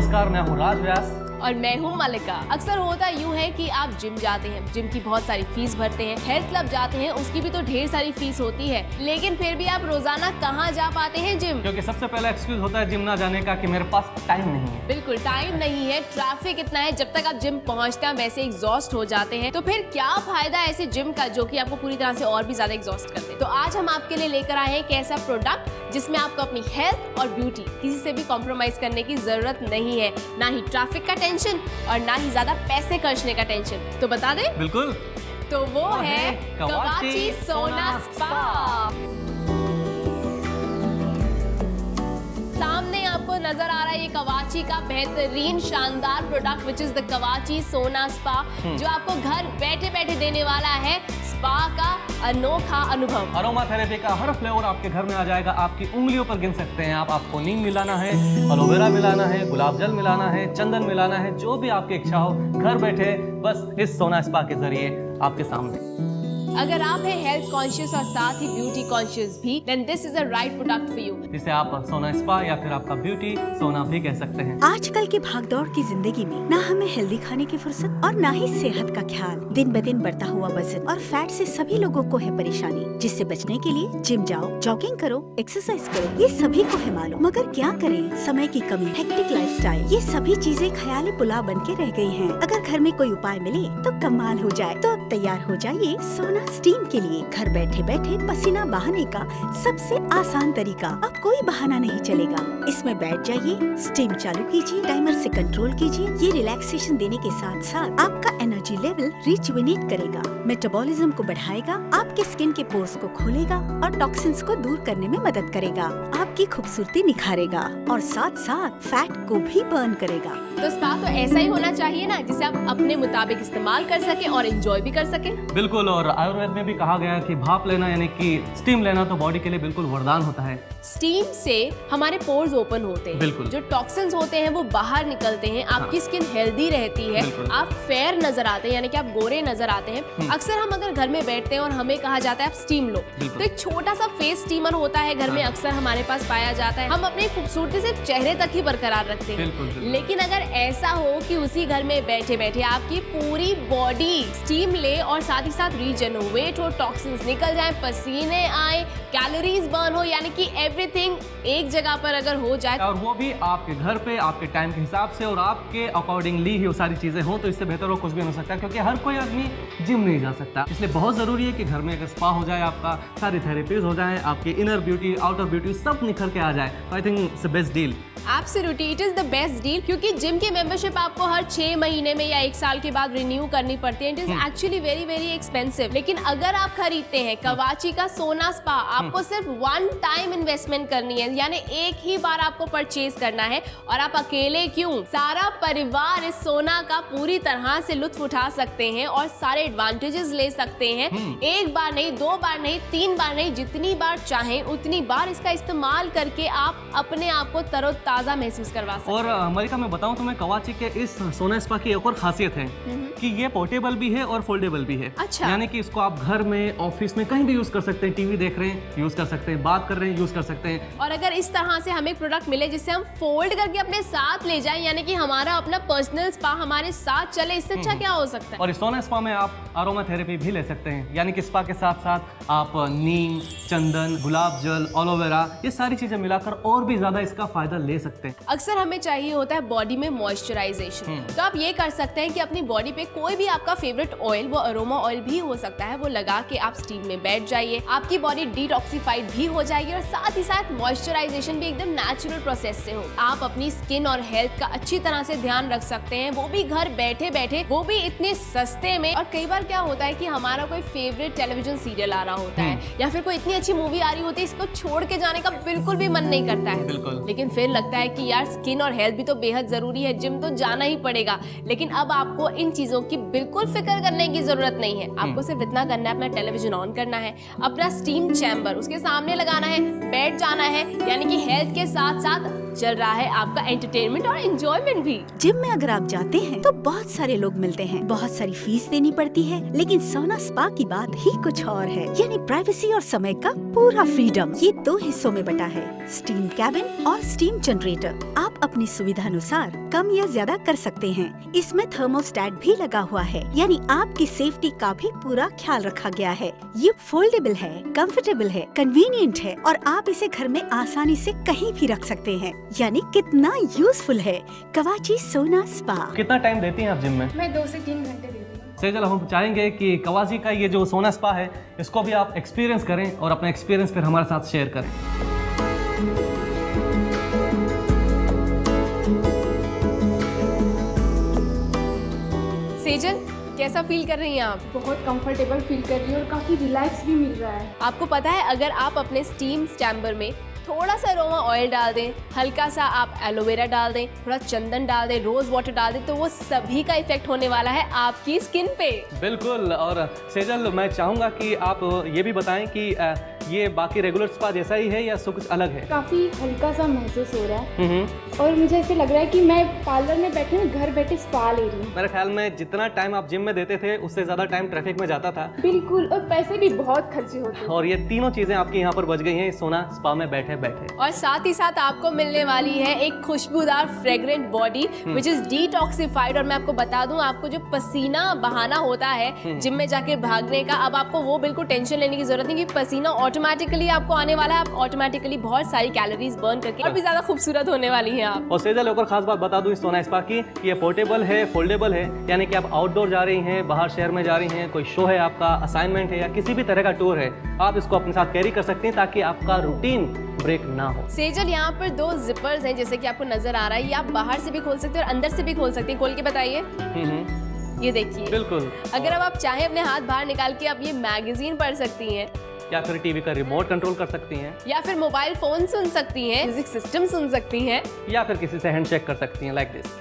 नमस्कार, मैं हूँ राज व्यास और मैं हूँ मलिका। अक्सर होता यूँ है कि आप जिम जाते हैं, जिम की बहुत सारी फीस भरते हैं, हेल्थ क्लब जाते हैं, उसकी भी तो ढेर सारी फीस होती है, लेकिन फिर भी आप रोजाना कहाँ जा पाते हैं जिम? क्योंकि सबसे पहला एक्सक्यूज होता है जिम ना जाने का कि मेरे पास टाइम नहीं है। बिल्कुल टाइम नहीं है, ट्रैफिक इतना है, जब तक आप जिम पहुँचते हैं वैसे एग्जॉस्ट हो जाते हैं। तो फिर क्या फायदा ऐसे जिम का जो कि आपको पूरी तरह से और भी ज्यादा एग्जॉस्ट करते हैं। तो आज हम आपके लिए लेकर आए हैं एक ऐसा प्रोडक्ट जिसमें आपको अपनी हेल्थ और ब्यूटी किसी से भी कॉम्प्रोमाइज करने की जरूरत नहीं है, ना ही ट्रैफिक का टेंशन और ना ही ज्यादा पैसे खर्चने का टेंशन। तो बता दें? बिल्कुल, तो वो है कवाची सोना स्पा। सामने आपको नजर आ रहा है ये कवाची का बेहतरीन शानदार प्रोडक्ट विच इज द कवाची सोना स्पा, जो आपको घर बैठे बैठे देने वाला है स्पा का अनोखा अनुभव। अरोमा थेरेपी का हर फ्लेवर आपके घर में आ जाएगा, आपकी उंगलियों पर गिन सकते हैं आप। आपको नीम मिलाना है, एलोवेरा मिलाना है, गुलाब जल मिलाना है, चंदन मिलाना है, जो भी आपकी इच्छा हो, घर बैठे बस इस सोना स्पा के जरिए आपके सामने। अगर आप हैं हेल्थ कॉन्शियस और साथ ही ब्यूटी कॉन्शियस भी, then this is a right product for you. जिसे आप सोना स्पा या फिर आपका ब्यूटी सोना भी कह सकते हैं। आजकल की भागदौड़ की जिंदगी में ना हमें हेल्दी खाने की फुर्सत और ना ही सेहत का ख्याल। दिन ब दिन बढ़ता हुआ वजन और फैट से सभी लोगों को है परेशानी, जिससे बचने के लिए जिम जाओ, जॉगिंग करो, एक्सरसाइज करो, ये सभी को है मालूम। मगर क्या करें, समय की कमी, हेक्टिक लाइफस्टाइल, ये सभी चीजें ख्याली पुलाव बन के रह गई हैं। अगर घर में कोई उपाय मिले तो कमाल हो जाए। तो तैयार हो जाइए सोना स्टीम के लिए। घर बैठे बैठे पसीना बहाने का सबसे आसान तरीका। अब कोई बहाना नहीं चलेगा। इसमें बैठ जाइए, स्टीम चालू कीजिए, टाइमर से कंट्रोल कीजिए। ये रिलैक्सेशन देने के साथ साथ आपका एनर्जी लेवल रिजुवेनेट करेगा, मेटाबॉलिज्म को बढ़ाएगा, आपके स्किन के पोर्स को खोलेगा और टॉक्सिन्स को दूर करने में मदद करेगा, आपकी खूबसूरती निखारेगा और साथ साथ फैट को भी बर्न करेगा। तो स्पा तो ऐसा ही होना चाहिए ना, जिसे आप अपने मुताबिक इस्तेमाल कर सके और एंजॉय भी कर सके। बिल्कुल, और आयुर्वेद में भी कहा गया है कि भाप लेना यानी कि स्टीम लेना तो बॉडी के लिए बिल्कुल वरदान होता है। स्टीम से हमारे पोर्स ओपन होते हैं, बिल्कुल। जो टॉक्सिन्स होते हैं वो बाहर निकलते हैं, आपकी स्किन हेल्दी रहती है, आप फेयर नजर आते हैं, यानी कि आप गोरे नजर आते हैं। अक्सर हम अगर घर में बैठते हैं और हमें कहा जाता है आप स्टीम लो, तो एक छोटा सा फेस स्टीमर होता है घर में, अक्सर हमारे पास पाया जाता है। हम अपनी खूबसूरती सिर्फ चेहरे तक ही बरकरार रखते हैं, लेकिन अगर ऐसा हो कि उसी घर में बैठे बैठे आपकी पूरी बॉडी स्टीम ले और साथ ही साथ रीजनरेट हो, टॉक्सिन्स निकल जाए, पसीने आए, कैलोरीज बर्न हो, यानी कि एवरीथिंग एक जगह पर अगर हो जाए, और वो भी आपके घर पे आपके टाइम के हिसाब से और आपके अकॉर्डिंगली ही वो सारी चीजें हों, तो इससे बेहतर और कुछ भी हो सकता है। क्योंकि हर कोई आदमी जिम नहीं जा सकता, इसलिए बहुत जरूरी है कि घर में अगर स्पा हो जाए, आपका सारी थेरेपीज हो जाए, आपकी इनर ब्यूटी आउटर ब्यूटी सब निखर के आ जाए। I think it's the best deal. Absolutely it is the best deal, क्योंकि जिम की मेंबरशिप आपको हर 6 महीने में या 1 साल के बाद रिन्यू करनी पड़ती है। It is actually very very expensive. लेकिन अगर आप खरीदते हैं कवाची का सोना स्पा, आपको सिर्फ वन टाइम इन्वेस्टमेंट करनी है, यानी एक ही बार आपको परचेज करना है, और आप अकेले क्यों, सारा परिवार इस सोना का पूरी तरह से लुत्फ उठा सकते हैं और सारे एडवांटेजेस ले सकते हैं। एक बार नहीं, 2 बार नहीं, 3 बार नहीं, जितनी बार चाहें उतनी बार इसका इस्तेमाल करके आप अपने आप को तरोताजा महसूस करवा सकते हैं। और मलिका, मैं बताऊं तुम्हें, कवाची के इस सोना स्पा की एक और खासियत है कि ये पोर्टेबल भी है और फोल्डेबल भी है। अच्छा। यानी कि इसको आप घर में, ऑफिस में, कहीं भी यूज कर सकते हैं। टीवी देख रहे हैं यूज कर सकते हैं, बात कर रहे हैं यूज कर सकते हैं। और अगर इस तरह से हमें प्रोडक्ट मिले जिससे हम फोल्ड करके अपने साथ ले जाएं, यानी कि हमारा अपना पर्सनल स्पा हमारे साथ चले, इससे अच्छा क्या हो सकता है। और इस सोना स्पा में आप अरोमा थेरेपी भी ले सकते हैं, यानी कि स्पा के साथ साथ आप नीम, चंदन, गुलाब जल, एलोवेरा, ये सारी चीजें मिलाकर और भी ज्यादा इसका फायदा ले सकते हैं। अक्सर हमें चाहिए होता है बॉडी में मॉइस्चराइजेशन, तो आप ये कर सकते हैं कि अपनी बॉडी पे कोई भी आपका फेवरेट ऑयल, वो अरोमा ऑयल भी हो सकता है, वो लगा के आप स्टीम में बैठ जाइए, आपकी बॉडी डिटॉक्सिफाइड भी हो जाएगी और साथ ही साथ मॉइस्चराइजेशन भी एकदम नेचुरल प्रोसेस से हो। आप अपनी स्किन और हेल्थ का अच्छी तरह से ध्यान रख सकते हैं, वो भी घर बैठे बैठे, वो भी इतने सस्ते में। और कई बार क्या होता है कि हमारा कोई फेवरेट टेलीविजन सीरियल आ रहा होता है या फिर कोई इतनी अच्छी मूवी आ रही होती है, इसको छोड़ के जाने का बिल्कुल भी मन नहीं करता है। बिल्कुल। लेकिन फिर लगता है कि यार स्किन और हेल्थ भी तो बेहद जरूरी है, जिम तो जाना ही पड़ेगा। लेकिन अब आपको इन चीजों की बिल्कुल फिक्र करने की जरूरत नहीं है। आपको सिर्फ इतना करना है, अपना टेलीविजन ऑन करना है, अपना स्टीम चैम्बर उसके सामने लगाना है, बैठ जाना है, यानी कि हेल्थ के साथ साथ चल रहा है आपका एंटरटेनमेंट और एंजॉयमेंट भी। जिम में अगर आप जाते हैं तो बहुत सारे लोग मिलते हैं, बहुत सारी फीस देनी पड़ती है, लेकिन सोना स्पा की बात ही कुछ और है, यानी प्राइवेसी और समय का पूरा फ्रीडम। ये 2 हिस्सों में बटा है, स्टीम कैबिन और स्टीम जनरेटर। आप अपनी सुविधा अनुसार कम या ज्यादा कर सकते हैं। इसमें थर्मोस्टेट भी लगा हुआ है, यानी आपकी सेफ्टी का भी पूरा ख्याल रखा गया है। ये फोल्डेबल है, कंफर्टेबल है, कन्वीनियंट है और आप इसे घर में आसानी से कहीं भी रख सकते हैं, यानी कितना यूजफुल है कवाची सोना स्पा। कितना टाइम देती हैं आप जिम में? मैं 2 से 3 घंटे देती हूँ। सेजल, हम चाहेंगे कि कवाची का ये जो सोना स्पा है इसको भी आप एक्सपीरियंस करें और अपना एक्सपीरियंस फिर हमारे साथ शेयर करें। सेजल, कैसा फील कर रही हैं आप? बहुत कंफर्टेबल फील कर रही हूँ और काफ़ी रिलैक्स भी मिल रहा है। आपको पता है अगर आप अपने स्टीम चैम्बर में थोड़ा सा अरोमा ऑयल डाल दें, हल्का सा आप एलोवेरा डाल दें, थोड़ा चंदन डाल दें, रोज वाटर डाल दें, तो वो सभी का इफेक्ट होने वाला है आपकी स्किन पे। बिल्कुल। और सेजल, मैं चाहूँगा कि आप ये भी बताएं कि ये बाकी रेगुलर स्पा जैसा ही है या इससे कुछ अलग है? काफ़ी हल्का सा महसूस हो रहा है और मुझे ऐसे लग रहा है कि मैं पार्लर में बैठे घर बैठे स्पा ले रही हूँ। मेरे ख्याल में जितना टाइम आप जिम में देते थे उससे ज़्यादा टाइम ट्रैफिक में जाता था। बिल्कुल, और पैसे भी बहुत खर्चे होते हैं। और ये तीनों चीज़ें आपकी यहाँ पर बच गई हैं इस सोना स्पा में बैठे बैठे। और साथ ही साथ आपको मिलने वाली है एक खुशबूदार fragrant body which is detoxified. और मैं आपको बता दूं, आपको जो पसीना बहाना होता है जिम में जाके भागने का, अब आपको वो बिल्कुल टेंशन लेने की जरूरत नहीं, क्योंकि पसीना ऑटोमेटिकली आपको आने वाला है। आप ऑटोमेटिकली बहुत सारी कैलोरीज बर्न करके और भी ज्यादा खूबसूरत होने वाली हैं आप। और सेजल, एक और खास बात बता दूं इस सोना स्पा की, ये पोर्टेबल है, फोल्डेबल है, यानी कि आप आउटडोर जा रही हैं, बाहर शहर में जा रही हैं, कोई शो है आपका, असाइनमेंट है या किसी भी तरह का टूर है, आप इसको अपने साथ कैरी कर सकते हैं ताकि आपका रूटीन ब्रेक ना हो। सेजल, यहाँ पर 2 जिपर्स हैं जैसे कि आपको नजर आ रहा है, ये आप बाहर से भी खोल सकते हैं और अंदर से भी खोल सकते हैं। खोल के बताइए। ये देखिए, बिल्कुल। अगर अब आप चाहें अपने हाथ बाहर निकाल के आप ये मैगजीन पढ़ सकती हैं, या फिर टीवी का रिमोट कंट्रोल कर सकती हैं, या फिर मोबाइल फोन सुन सकती हैं, म्यूजिक सिस्टम सुन सकती हैं, या फिर किसी से हैंडशेक कर सकती हैं, लाइक दिस।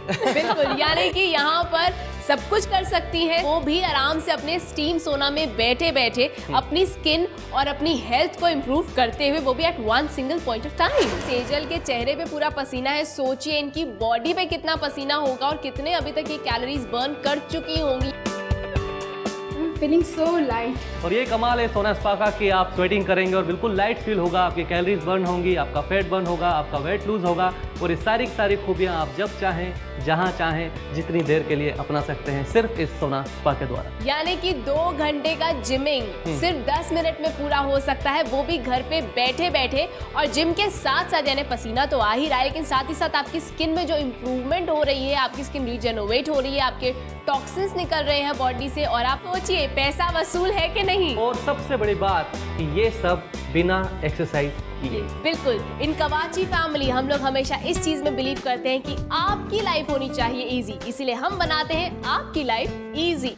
बिल्कुल, यानी कि यहाँ पर सब कुछ कर सकती हैं, वो भी आराम से अपने स्टीम सोना में बैठे बैठे अपनी स्किन और अपनी हेल्थ को इम्प्रूव करते हुए, वो भी at one single point of time. Sejal के चेहरे पे पूरा पसीना है, सोचिए इनकी बॉडी पे कितना पसीना होगा और कितने अभी तक ये कैलोरीज बर्न कर चुकी होंगी। Feeling so light. और ये कमाल है सोना स्पा का कि आप स्वेटिंग करेंगे और बिल्कुल लाइट फील होगा, आपकी कैलोरीज बर्न होंगी, आपका फैट बर्न होगा, आपका वेट लूज होगा और ये सारी सारी खूबियां आप जब चाहें, जहां चाहें, जितनी देर के लिए अपना सकते हैं सिर्फ इस सोना स्पा के द्वारा। यानी कि 2 घंटे का जिमिंग सिर्फ 10 मिनट में पूरा हो सकता है, वो भी घर पे बैठे बैठे। और जिम के साथ साथ यानी पसीना तो आ ही रहा है, लेकिन साथ ही साथ आपकी स्किन में जो इम्प्रूवमेंट हो रही है, आपकी स्किन रीजेनोवेट हो रही है, आपके टॉक्सिन्स निकल रहे हैं बॉडी से, और आप सोचिए पैसा वसूल है कि नहीं। और सबसे बड़ी बात कि ये सब बिना एक्सरसाइज किए। बिल्कुल, इन कवाची फैमिली हम लोग हमेशा इस चीज में बिलीव करते हैं कि आपकी लाइफ होनी चाहिए इजी, इसीलिए हम बनाते हैं आपकी लाइफ इजी।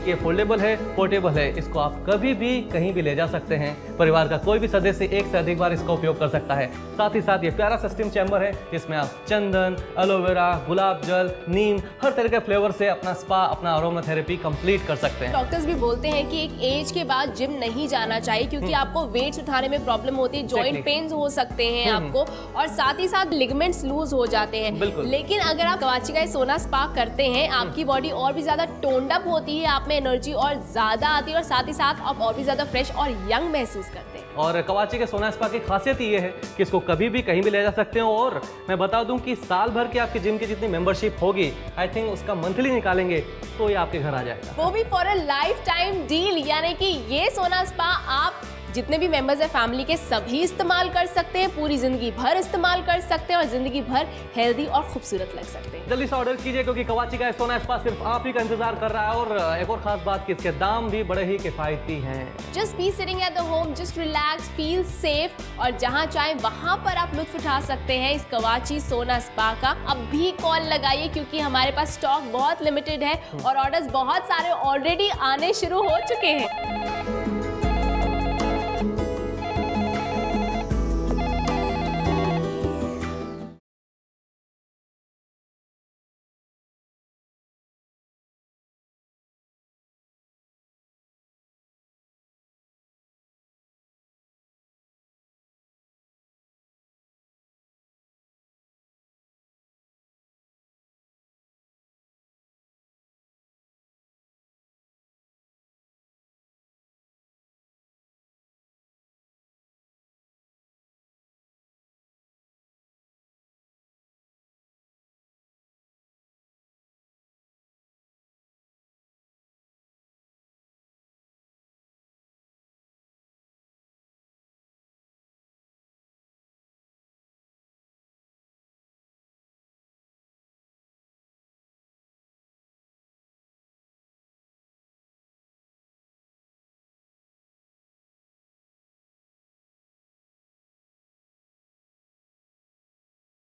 ये फोल्डेबल है, पोर्टेबल है, इसको आप कभी भी कहीं भी ले जा सकते हैं। परिवार का कोई भी सदस्य एक से अधिक बार इसका उपयोग कर सकता है। साथ ही साथ ये प्यारा सा स्टीम चैम्बर है जिसमें आप चंदन, एलोवेरा, गुलाब जल, नीम, हर तरह के फ्लेवर से अपना स्पा, अपना अरोमा थेरेपी कंप्लीट कर सकते हैं। डॉक्टर्स भी बोलते हैं कि एक एज के बाद जिम नहीं जाना चाहिए, क्योंकि आपको वेट्स उठाने में प्रॉब्लम होती है, जॉइंट पेन्स हो सकते हैं आपको, और साथ ही साथ लिगामेंट्स लूज हो जाते हैं। लेकिन अगर आप कवाची का सोना स्पा करते हैं, आपकी बॉडी और भी ज्यादा टोन्ड अप होती है, आप में एनर्जी और ज्यादा आती है और साथ ही साथ आप और भी ज्यादा फ्रेश और यंग महसूस करते हैं। और कवाची के सोना स्पा की खासियत ये है कि इसको कभी भी कहीं भी ले जा सकते हो। और मैं बता दूं कि साल भर की आपकी जिम की जितनी मेंबरशिप होगी, आई थिंक उसका मंथली निकालेंगे तो ये आपके घर आ जाएगा, वो भी for a life time deal. यानी कि ये सोना स्पा आप जितने भी मेंबर्स हैं फैमिली के सभी इस्तेमाल कर सकते हैं, पूरी जिंदगी भर इस्तेमाल कर सकते हैं और जिंदगी भर हेल्दी और खूबसूरत लग सकते हैं। जल्दी से ऑर्डर कीजिए क्योंकि कवाची का सोना स्पा सिर्फ आप ही का इंतजार कर रहा है। और एक और खास बात कि इसके दाम भी बड़े ही किफायती हैं। Just be sitting at the home, just relax, feel safe, और जहां चाहे वहां पर आप लुत्फ उठा सकते हैं इस कवाची सोना स्पा का। अब भी कॉल लगाइए क्योंकि हमारे पास स्टॉक बहुत लिमिटेड है और ऑर्डर्स बहुत सारे ऑलरेडी आने शुरू हो चुके हैं।